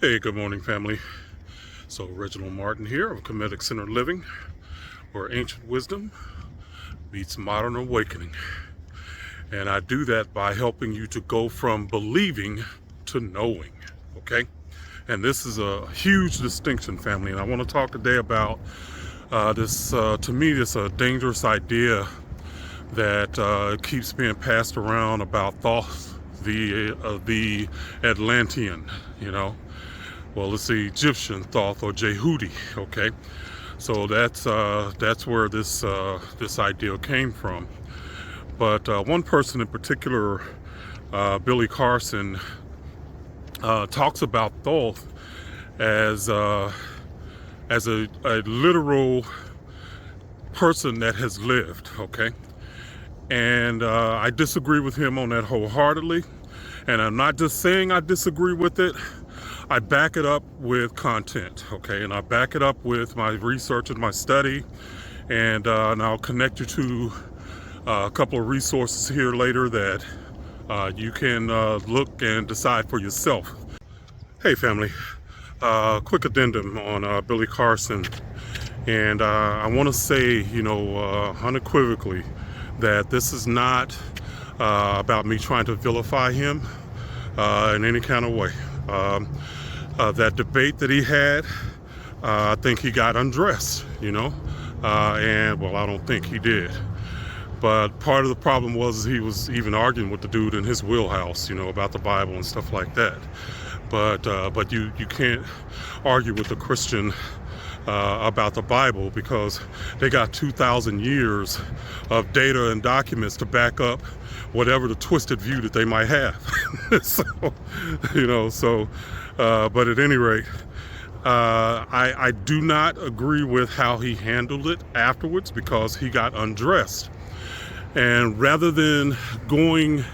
Hey, good morning, family. So, Reginald Martin here of Kemetic Center Living, where ancient wisdom meets modern awakening. And I do that by helping you to go from believing to knowing, okay? And this is a huge distinction, family. And I want to talk today about to me, this a dangerous idea that keeps being passed around about Thoth the Atlantean, you know. Well, it's the Egyptian Thoth or Djehuti. Okay, so that's where this idea came from. But one person in particular, Billy Carson, talks about Thoth as a literal person that has lived. Okay, and I disagree with him on that wholeheartedly. And I'm not just saying I disagree with it. I back it up with content, okay? And I back it up with my research and my study. And I'll connect you to a couple of resources here later that you can look and decide for yourself. Hey, family. Quick addendum on Billy Carson. And I want to say, unequivocally, that this is not about me trying to vilify him in any kind of way. That debate that he had, I think he got undressed, and well, I don't think he did. But part of the problem was he was even arguing with the dude in his wheelhouse, about the Bible and stuff like that. But you can't argue with a Christian about the Bible because they got 2,000 years of data and documents to back up whatever the twisted view that they might have. But at any rate, I do not agree with how he handled it afterwards because he got undressed. And rather than going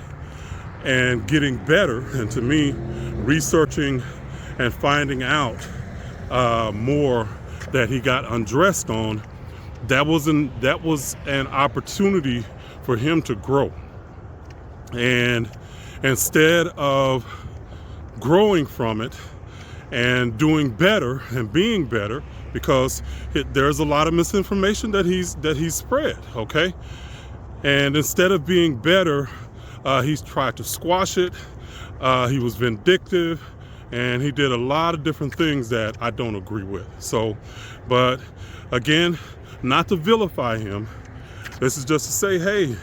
and getting better, and to me, researching and finding out more that he got undressed on, that was an opportunity for him to grow. And instead of growing from it and doing better and being better, because there's a lot of misinformation that he's spread, okay? And instead of being better, he's tried to squash it. He was vindictive, and he did a lot of different things that I don't agree with. So, but again, not to vilify him. This is just to say, hey,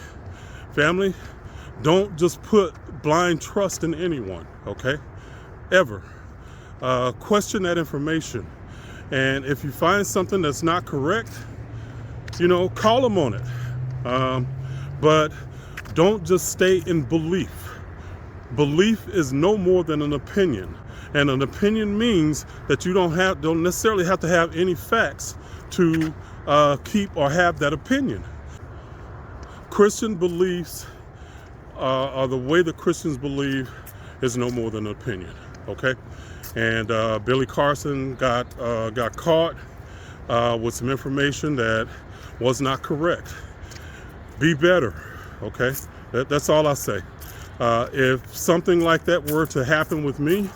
family, don't just put blind trust in anyone, okay? Ever. Question that information. And if you find something that's not correct, call them on it. But don't just stay in belief. Belief is no more than an opinion. And an opinion means that you don't necessarily have to have any facts to keep or have that opinion. Christian beliefs, or the way the Christians believe, is no more than an opinion. Okay, and Billy Carson got caught with some information that was not correct. Be better. Okay, that's all I say. If something like that were to happen with me,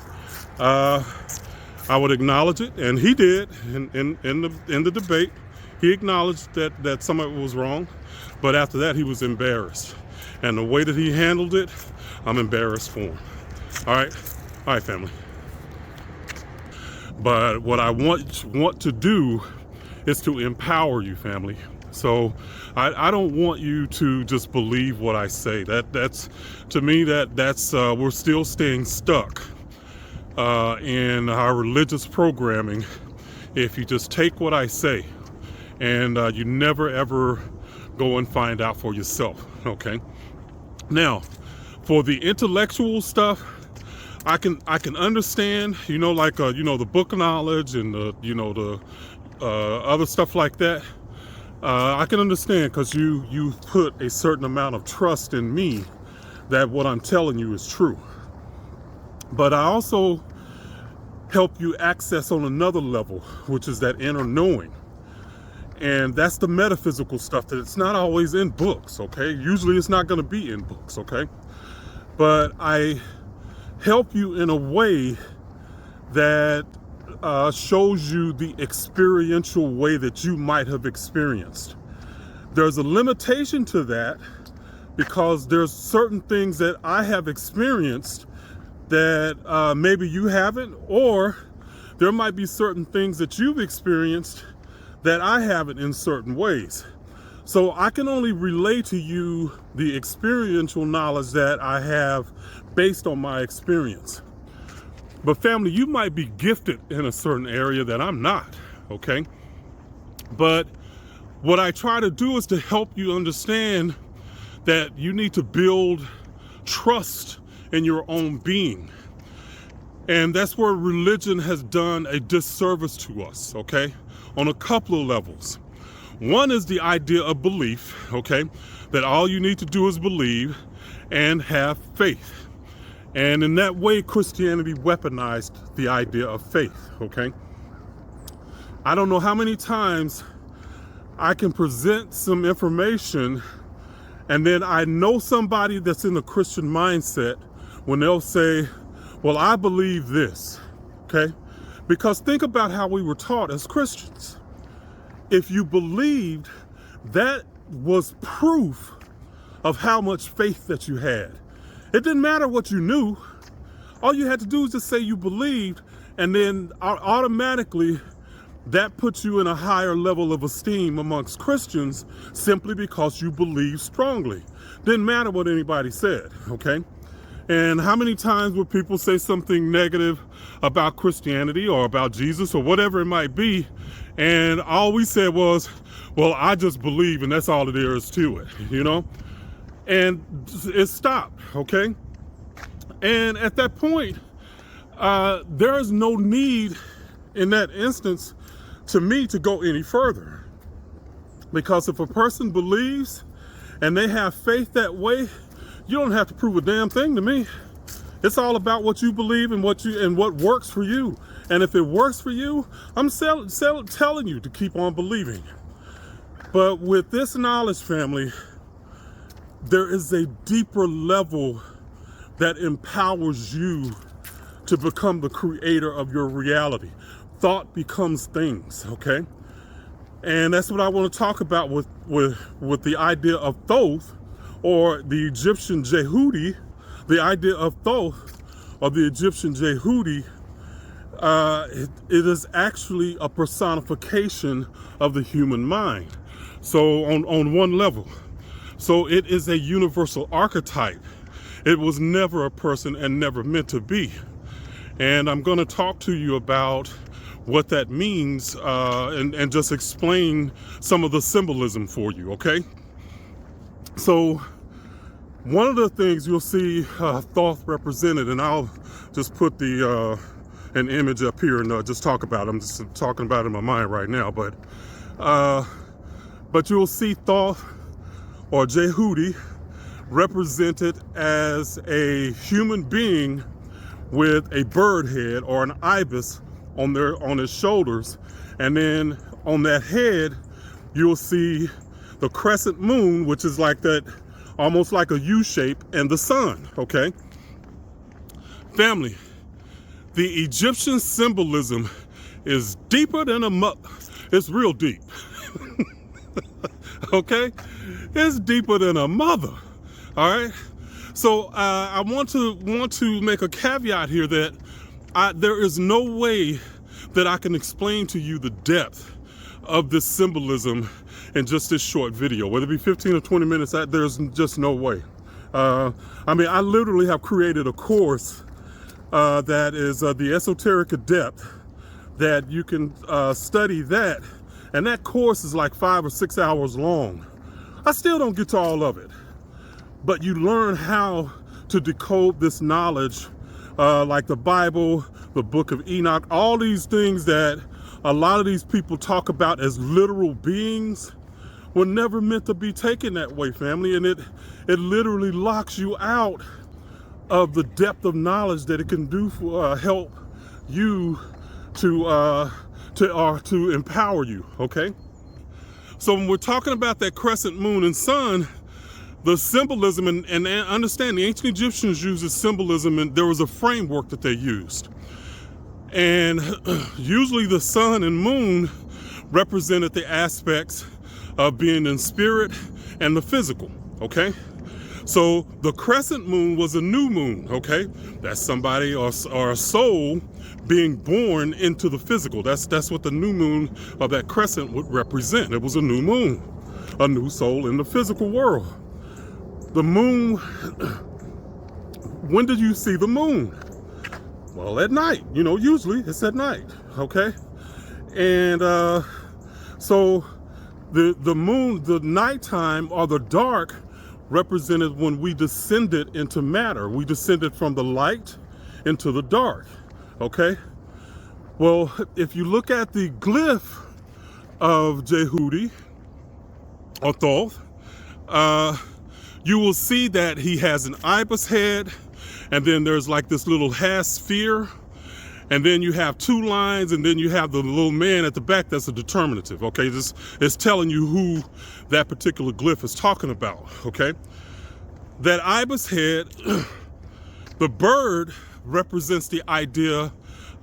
I would acknowledge it, and he did in the debate. He acknowledged that some of it was wrong, but after that he was embarrassed, and the way that he handled it, I'm embarrassed for him. All right, family. But what I want to do is to empower you, family. So I don't want you to just believe what I say. That's to me that's we're still staying stuck in our religious programming. If you just take what I say and you never ever go and find out for yourself. Okay. Now, for the intellectual stuff, I can understand, the book of knowledge and the other stuff like that. I can understand because you put a certain amount of trust in me that what I'm telling you is true. But I also help you access on another level, which is that inner knowing. And that's the metaphysical stuff that it's not always in books, okay? Usually it's not going to be in books, okay? But I help you in a way that shows you the experiential way that you might have experienced. There's a limitation to that because there's certain things that I have experienced that maybe you haven't, or there might be certain things that you've experienced that I haven't in certain ways. So I can only relay to you the experiential knowledge that I have based on my experience. But family, you might be gifted in a certain area that I'm not, okay? But what I try to do is to help you understand that you need to build trust in your own being. And that's where religion has done a disservice to us, okay? On a couple of levels. One is the idea of belief, okay? That all you need to do is believe and have faith. And in that way, Christianity weaponized the idea of faith, okay? I don't know how many times I can present some information and then I know somebody that's in a Christian mindset when they'll say, well, I believe this, okay? Because think about how we were taught as Christians. If you believed, that was proof of how much faith that you had. It didn't matter what you knew. All you had to do is just say you believed, and then automatically that puts you in a higher level of esteem amongst Christians simply because you believe strongly. Didn't matter what anybody said, okay? And how many times would people say something negative about Christianity or about Jesus or whatever it might be, and all we said was, well, I just believe and that's all there is to it, you know? And it stopped, okay? And at that point, there is no need in that instance to me to go any further. Because if a person believes and they have faith that way, you don't have to prove a damn thing to me. It's all about what you believe and what works for you. And if it works for you, I'm telling you to keep on believing. But with this knowledge, family, there is a deeper level that empowers you to become the creator of your reality. Thought becomes things, okay? And that's what I want to talk about with the idea of Thoth, or the Egyptian Djehuti. The idea of Thoth, or the Egyptian Djehuti, it is actually a personification of the human mind. So on one level. So it is a universal archetype. It was never a person and never meant to be. And I'm going to talk to you about what that means and just explain some of the symbolism for you, okay? So one of the things you'll see Thoth represented, and I'll just put an image up here and just talk about it. I'm just talking about it in my mind right now, but you'll see Thoth or Djehuti represented as a human being with a bird head or an ibis on his shoulders, and then on that head you'll see the crescent moon, which is like that, almost like a U shape, and the sun, okay? Family, the Egyptian symbolism is deeper than it's real deep. Okay? It's deeper than a mother. All right? So I want to make a caveat here that there is no way that I can explain to you the depth of this symbolism in just this short video. Whether it be 15 or 20 minutes, there's just no way. I mean, I literally have created a course that is the Esoteric Adept, that you can study that, and that course is like 5 or 6 hours long. I still don't get to all of it, but you learn how to decode this knowledge, like the Bible, the Book of Enoch, all these things that a lot of these people talk about as literal beings were never meant to be taken that way, family. And it literally locks you out of the depth of knowledge that it can do for help you to empower you, okay? So when we're talking about that crescent moon and sun, the symbolism, and understand the ancient Egyptians used symbolism, and there was a framework that they used. And usually the sun and moon represented the aspects of being in spirit and the physical, okay? So the crescent moon was a new moon, okay? That's somebody or a soul being born into the physical. That's what the new moon of that crescent would represent. It was a new moon, a new soul in the physical world. The moon, when did you see the moon? Well, at night, you know, usually it's at night, okay? And so the moon, the nighttime or the dark represented when we descended into matter. We descended from the light into the dark, okay? Well, if you look at the glyph of Djehuti or Thoth, you will see that he has an ibis head, and then there's like this little half sphere, and then you have two lines, and then you have the little man at the back that's a determinative, okay? This is telling you who that particular glyph is talking about, okay? That ibis head, the bird represents the idea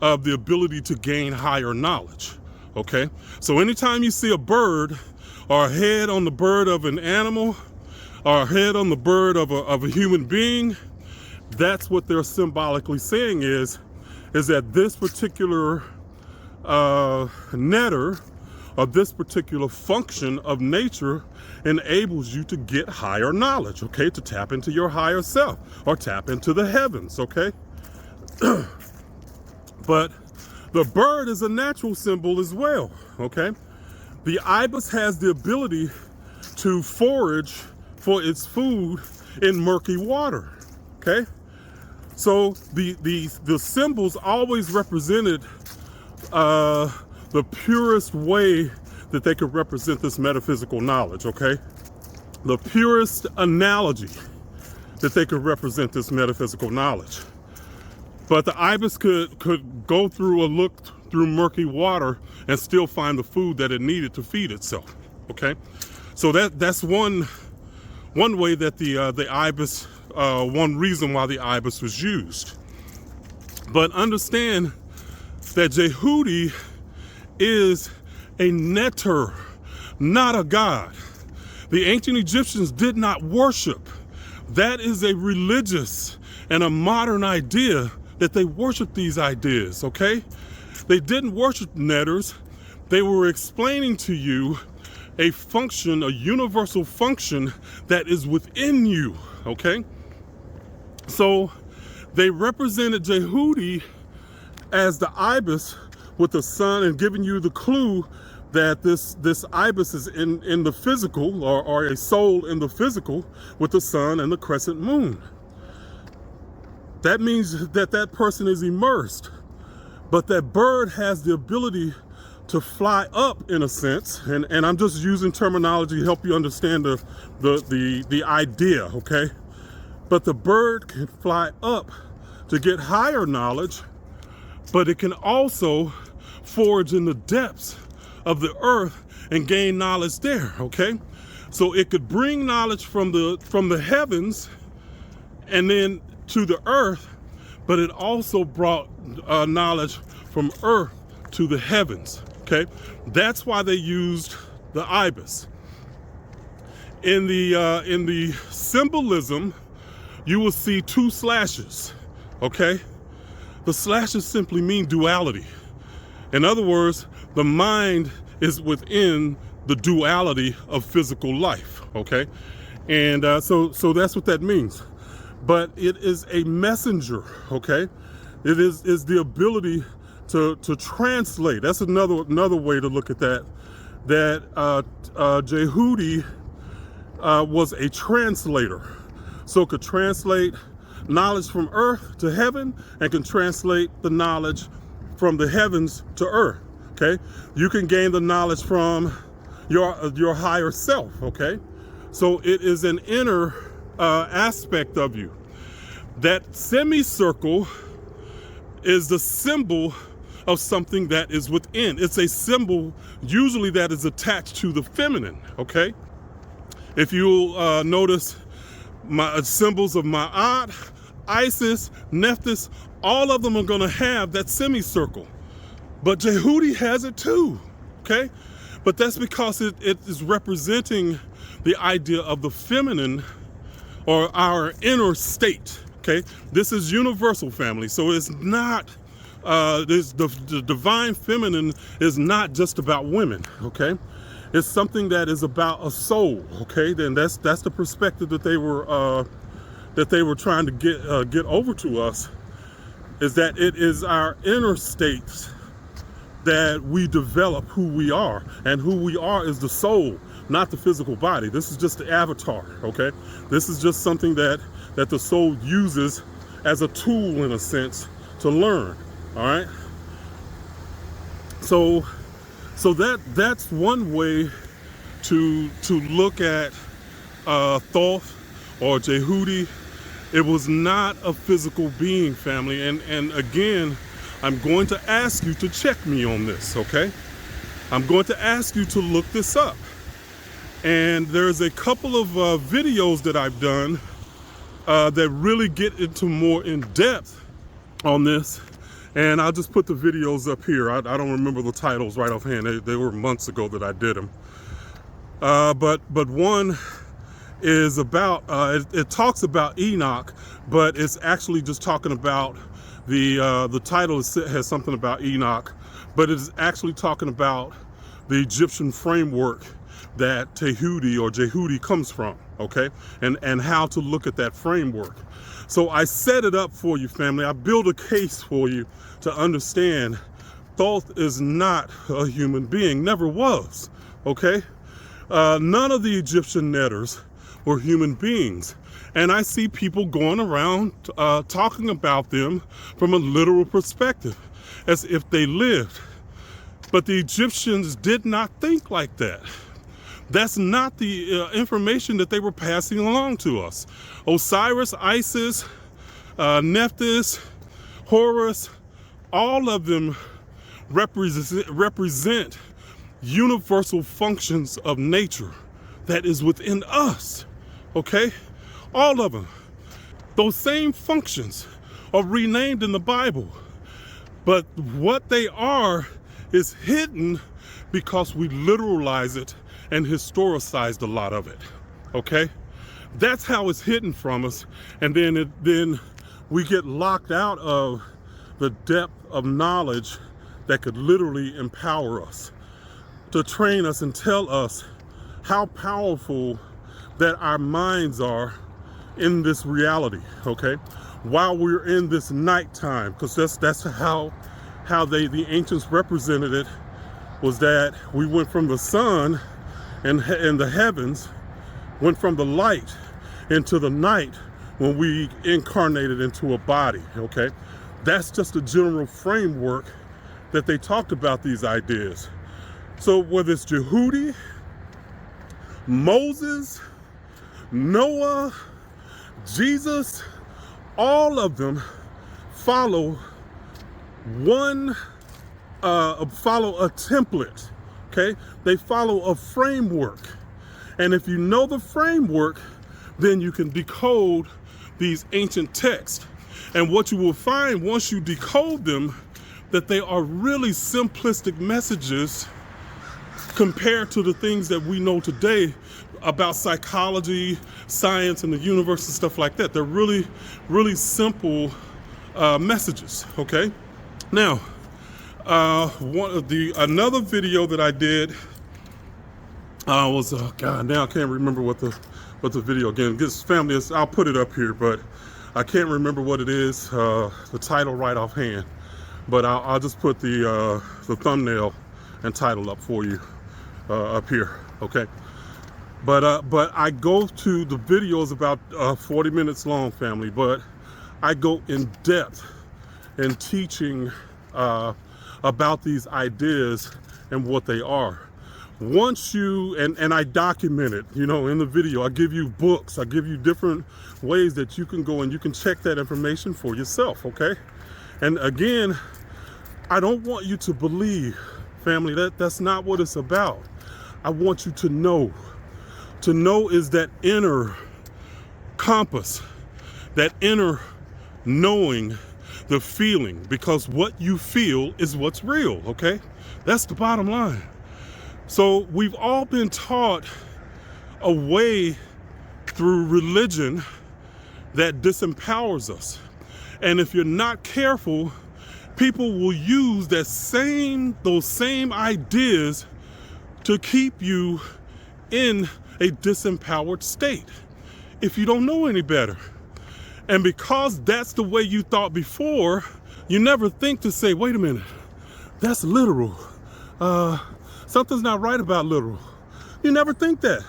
of the ability to gain higher knowledge, okay? So anytime you see a bird or a head on the bird of an animal or a head on the bird of a human being, that's what they're symbolically saying is that this particular netter or this particular function of nature enables you to get higher knowledge, okay? To tap into your higher self or tap into the heavens, okay? But the bird is a natural symbol as well, okay? The ibis has the ability to forage for its food in murky water, okay? So the symbols always represented the purest way that they could represent this metaphysical knowledge, okay? The purest analogy that they could represent this metaphysical knowledge. But the ibis could go through or look through murky water and still find the food that it needed to feed itself, okay? So that's one way that the ibis, one reason why the ibis was used. But understand that Djehuti is a netter, not a god. The ancient Egyptians did not worship. That is a religious and a modern idea that they worship these ideas, okay? They didn't worship netters. They were explaining to you a function, a universal function that is within you, okay? So they represented Djehuti as the ibis with the sun and giving you the clue that this ibis is in the physical or a soul in the physical with the sun and the crescent moon. That means that person is immersed, but that bird has the ability to fly up in a sense, and I'm just using terminology to help you understand the idea, okay? But the bird can fly up to get higher knowledge, but it can also forage in the depths of the earth and gain knowledge there, okay? So it could bring knowledge from the heavens and then to the earth, but it also brought knowledge from earth to the heavens, okay? That's why they used the ibis. In the symbolism, you will see two slashes, okay? The slashes simply mean duality. In other words, the mind is within the duality of physical life, okay? And so that's what that means. But it is a messenger, okay? It is the ability to translate. That's another way to look at that. That Djehuti was a translator. So could translate knowledge from earth to heaven and can translate the knowledge from the heavens to earth, okay? You can gain the knowledge from your higher self, okay? So it is an inner aspect of you. That semicircle is the symbol of something that is within. It's a symbol usually that is attached to the feminine, okay? If you'll notice my symbols of Ma'at, Isis, Nephthys, all of them are going to have that semicircle. But Djehuti has it too, okay? But that's because it is representing the idea of the feminine, or our inner state, okay? This is universal, family. So it's not, the divine feminine is not just about women, okay? It's something that is about a soul, okay? Then that's the perspective that they were trying to get over to us, is that it is our inner states that we develop who we are, and who we are is the soul, not the physical body. This is just the avatar, okay? This is just something that the soul uses as a tool, in a sense, to learn, all right? So that's one way to look at Thoth or Djehuti. It was not a physical being, family, and again, I'm going to ask you to check me on this, okay? I'm going to ask you to look this up. And there's a couple of videos that I've done that really get into more in depth on this. And I'll just put the videos up here. I don't remember the titles right offhand. They were months ago that I did them. But one is about, it talks about Enoch, but it's actually just talking about the title has something about Enoch, but it's actually talking about the Egyptian framework that Djehuti comes from, okay? And how to look at that framework. So I set it up for you, family. I built a case for you to understand Thoth is not a human being, never was, okay? None of the Egyptian netters were human beings. And I see people going around talking about them from a literal perspective, as if they lived. But the Egyptians did not think like that. That's not the information that they were passing along to us. Osiris, Isis, Nephthys, Horus, all of them represent universal functions of nature that is within us, okay? All of them. Those same functions are renamed in the Bible, but what they are is hidden because we literalize it and historicized a lot of it, okay? That's how it's hidden from us, and then we get locked out of the depth of knowledge that could literally empower us, to train us and tell us how powerful that our minds are in this reality, okay? While we're in this nighttime, because that's how the ancients represented it, was that we went from the sun and the heavens, went from the light into the night when we incarnated into a body, okay? That's just a general framework that they talked about these ideas. So whether it's Djehuti, Moses, Noah, Jesus, all of them follow a template, okay? They follow a framework. And if you know the framework, then you can decode these ancient texts. And what you will find once you decode them, that they are really simplistic messages compared to the things that we know today about psychology, science, and the universe and stuff like that. They're really, really simple messages, okay? Now, another video that I did was, God, now I can't remember what the video, again, this family is, I'll put it up here, but I can't remember what it is, the title right offhand, but I'll just put the thumbnail and title up for you up here, okay? But I go to the videos about 40 minutes long, family, but I go in depth in teaching about these ideas and what they are. Once you, and I document it, you know, in the video, I give you books, I give you different ways that you can go and you can check that information for yourself, okay? And again, I don't want you to believe, family, that's not what it's about. I want you to know. To know is that inner compass, that inner knowing the feeling, because what you feel is what's real, okay? That's the bottom line. So we've all been taught a way through religion that disempowers us. And if you're not careful, people will use those same ideas to keep you in a disempowered state if you don't know any better. And because that's the way you thought before, you never think to say, wait a minute, that's literal. Something's not right about literal. You never think that.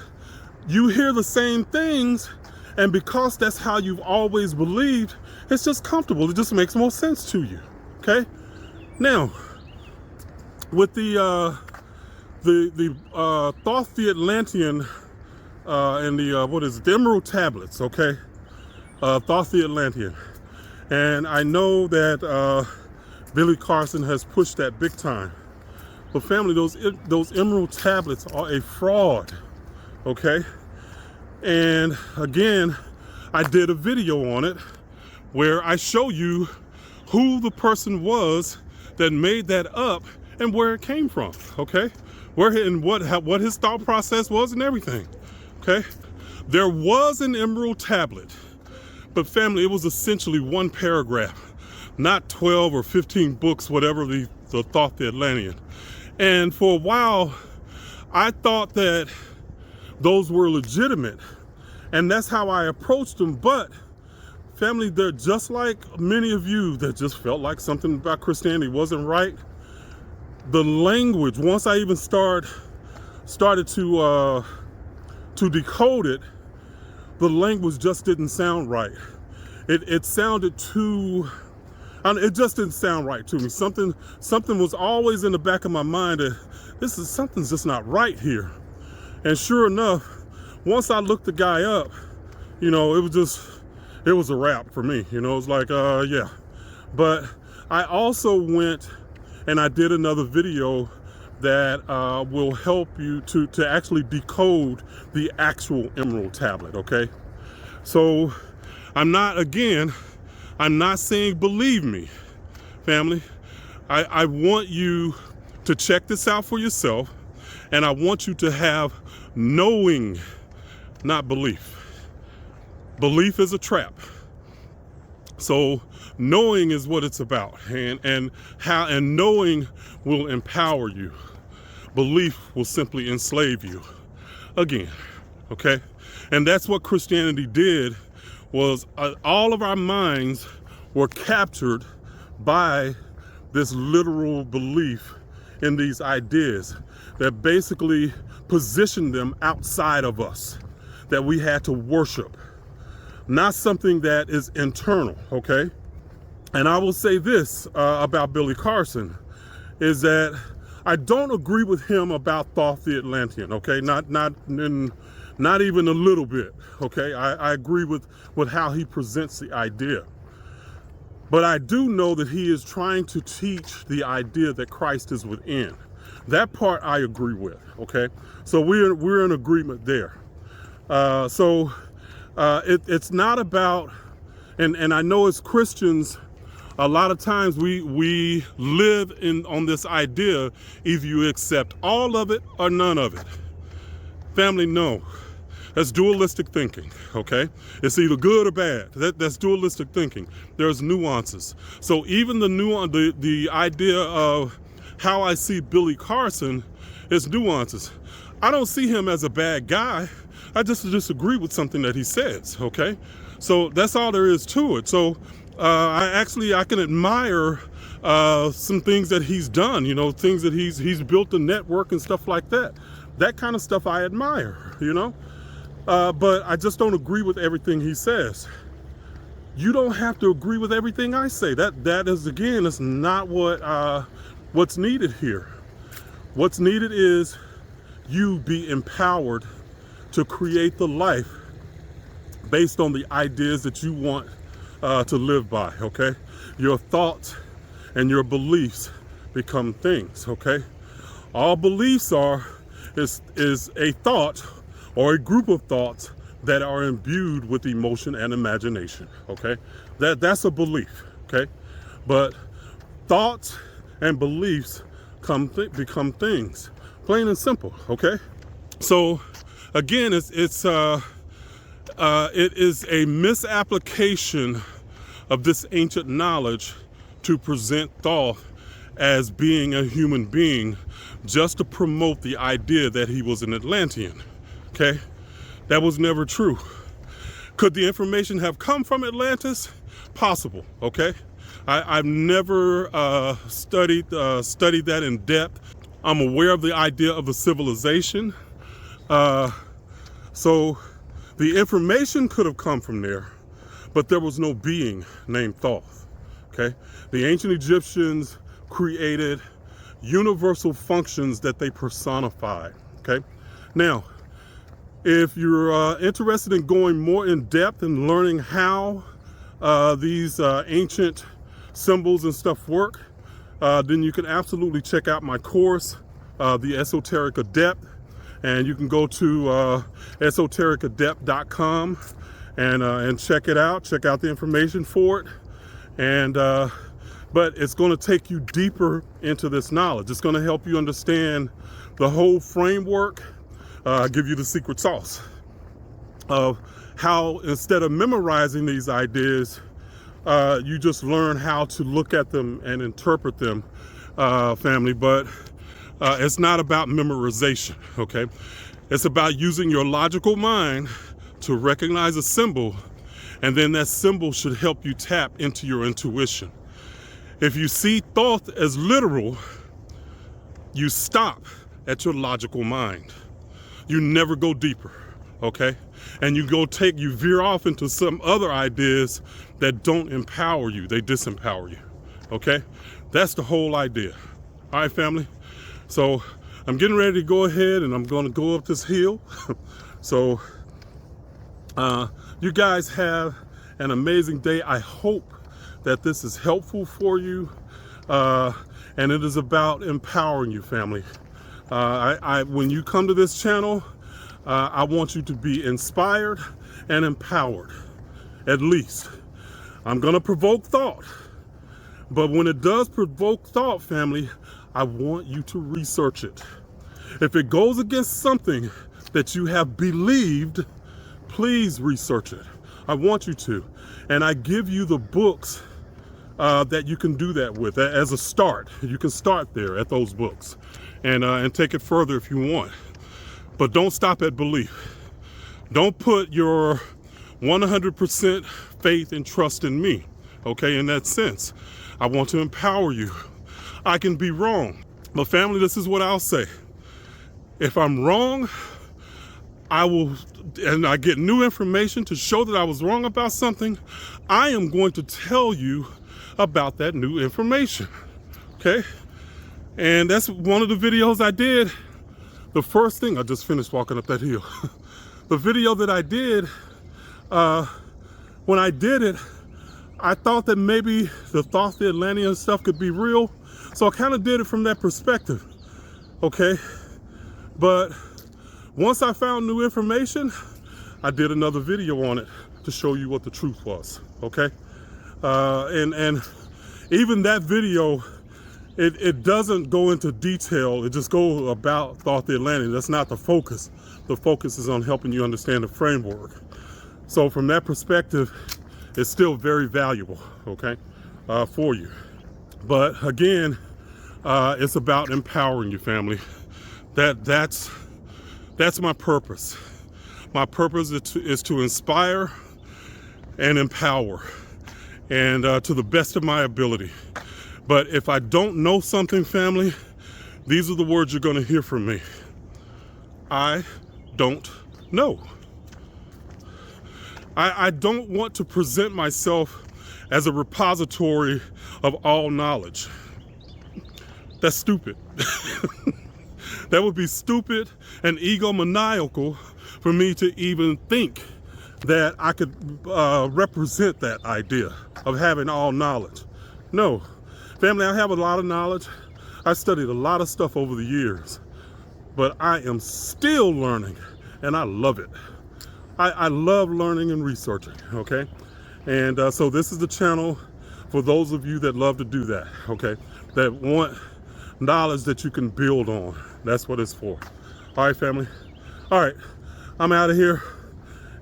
You hear the same things, and because that's how you've always believed, it's just comfortable. It just makes more sense to you, okay? Now, with the Thoth the Atlantean and the Emerald Tablets, okay? Thoth the Atlantean. And I know that Billy Carson has pushed that big time. But family, those Emerald Tablets are a fraud, okay? And again, I did a video on it where I show you who the person was that made that up and where it came from, okay? What his thought process was and everything, okay? There was an Emerald Tablet, but family, it was essentially one paragraph, not 12 or 15 books, whatever the Thoth the Atlantean. And for a while, I thought that those were legitimate, and that's how I approached them. But family, they're just like many of you that just felt like something about Christianity wasn't right. The language, once I even started to decode it, the language just didn't sound right. It sounded too, it just didn't sound right to me. Something was always in the back of my mind that something's just not right here. And sure enough, once I looked the guy up, you know, it was a wrap for me. You know, it was like, yeah. But I also went and I did another video that will help you to actually decode the actual Emerald Tablet, okay? So I'm not saying believe me, family. I want you to check this out for yourself, and I want you to have knowing, not belief. Belief is a trap. So knowing is what it's about, and knowing will empower you. Belief will simply enslave you again, okay? And that's what Christianity did, was all of our minds were captured by this literal belief in these ideas that basically positioned them outside of us, that we had to worship, not something that is internal, okay? And I will say this about Billy Carson, is that I don't agree with him about Thoth the Atlantean, okay? Not even a little bit, okay? I agree with how he presents the idea. But I do know that he is trying to teach the idea that Christ is within. That part I agree with, okay? So we're in agreement there. It's not about, and I know as Christians, a lot of times we live on this idea, either you accept all of it or none of it. Family, no. That's dualistic thinking, okay? It's either good or bad. That's dualistic thinking. There's nuances. So even the idea of how I see Billy Carson is nuances. I don't see him as a bad guy. I just disagree with something that he says, okay? So that's all there is to it. So I can admire some things that he's done, you know, things that he's built a network and stuff like that. That kind of stuff I admire, you know? But I just don't agree with everything he says. You don't have to agree with everything I say. That is, again, it's not what's needed here. What's needed is you be empowered to create the life based on the ideas that you want to live by, okay? Your thoughts and your beliefs become things, okay? All beliefs is a thought or a group of thoughts that are imbued with emotion and imagination, okay? That's a belief, okay? But thoughts and beliefs become things, plain and simple. Okay, so again, it is a misapplication of this ancient knowledge to present Thoth as being a human being just to promote the idea that he was an Atlantean. Okay, that was never true. Could the information have come from Atlantis? Possible. Okay, I've never studied that in depth. I'm aware of the idea of a civilization, so the information could have come from there, but there was no being named Thoth. Okay, the ancient Egyptians created universal functions that they personified. Okay, now if you're interested in going more in depth and learning how these ancient symbols and stuff work, then you can absolutely check out my course, The Esoteric Adept, and you can go to esotericadept.com and check it out. Check out the information for it, and but it's going to take you deeper into this knowledge. It's going to help you understand the whole framework, give you the secret sauce of how, instead of memorizing these ideas, you just learn how to look at them and interpret them, family. But it's not about memorization, okay? It's about using your logical mind to recognize a symbol, and then that symbol should help you tap into your intuition. If you see Thoth as literal, you stop at your logical mind. You never go deeper, okay? And you veer off into some other ideas that don't empower you, they disempower you, okay? That's the whole idea. All right, family? So I'm getting ready to go ahead and I'm gonna go up this hill. So you guys have an amazing day. I hope that this is helpful for you, and it is about empowering you, family. When you come to this channel, I want you to be inspired and empowered, at least. I'm gonna provoke thought, but when it does provoke thought, family, I want you to research it. If it goes against something that you have believed, please research it. I want you to. And I give you the books that you can do that with as a start. You can start there at those books and take it further if you want. But don't stop at belief. Don't put your 100% faith and trust in me, okay, in that sense. I want to empower you. I can be wrong. But family, this is what I'll say. If I'm wrong, and I get new information to show that I was wrong about something, I am going to tell you about that new information, okay? And that's one of the videos I did. The first thing, I just finished walking up that hill. The video that I did, when I did it, I thought that maybe the Thoth the Atlantean stuff could be real. So I kind of did it from that perspective, okay? But once I found new information, I did another video on it to show you what the truth was, okay? And even that video, it doesn't go into detail. It just goes about Thoth the Atlantean. That's not the focus. The focus is on helping you understand the framework. So from that perspective, it's still very valuable, okay, for you. But again, it's about empowering you, family. That's my purpose. My purpose is to inspire and empower, and to the best of my ability. But if I don't know something, family, these are the words you're going to hear from me. I don't know. I don't want to present myself as a repository of all knowledge. That's stupid. That would be stupid and egomaniacal for me to even think that I could represent that idea of having all knowledge. No. Family, I have a lot of knowledge. I studied a lot of stuff over the years, but I am still learning, and I love it. I love learning and researching, okay? And so this is the channel for those of you that love to do that, okay, that want knowledge that you can build on. That's what it's for. All right, family. All right, I'm out of here,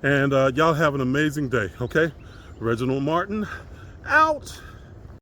and y'all have an amazing day, okay? Reginald Martin, out.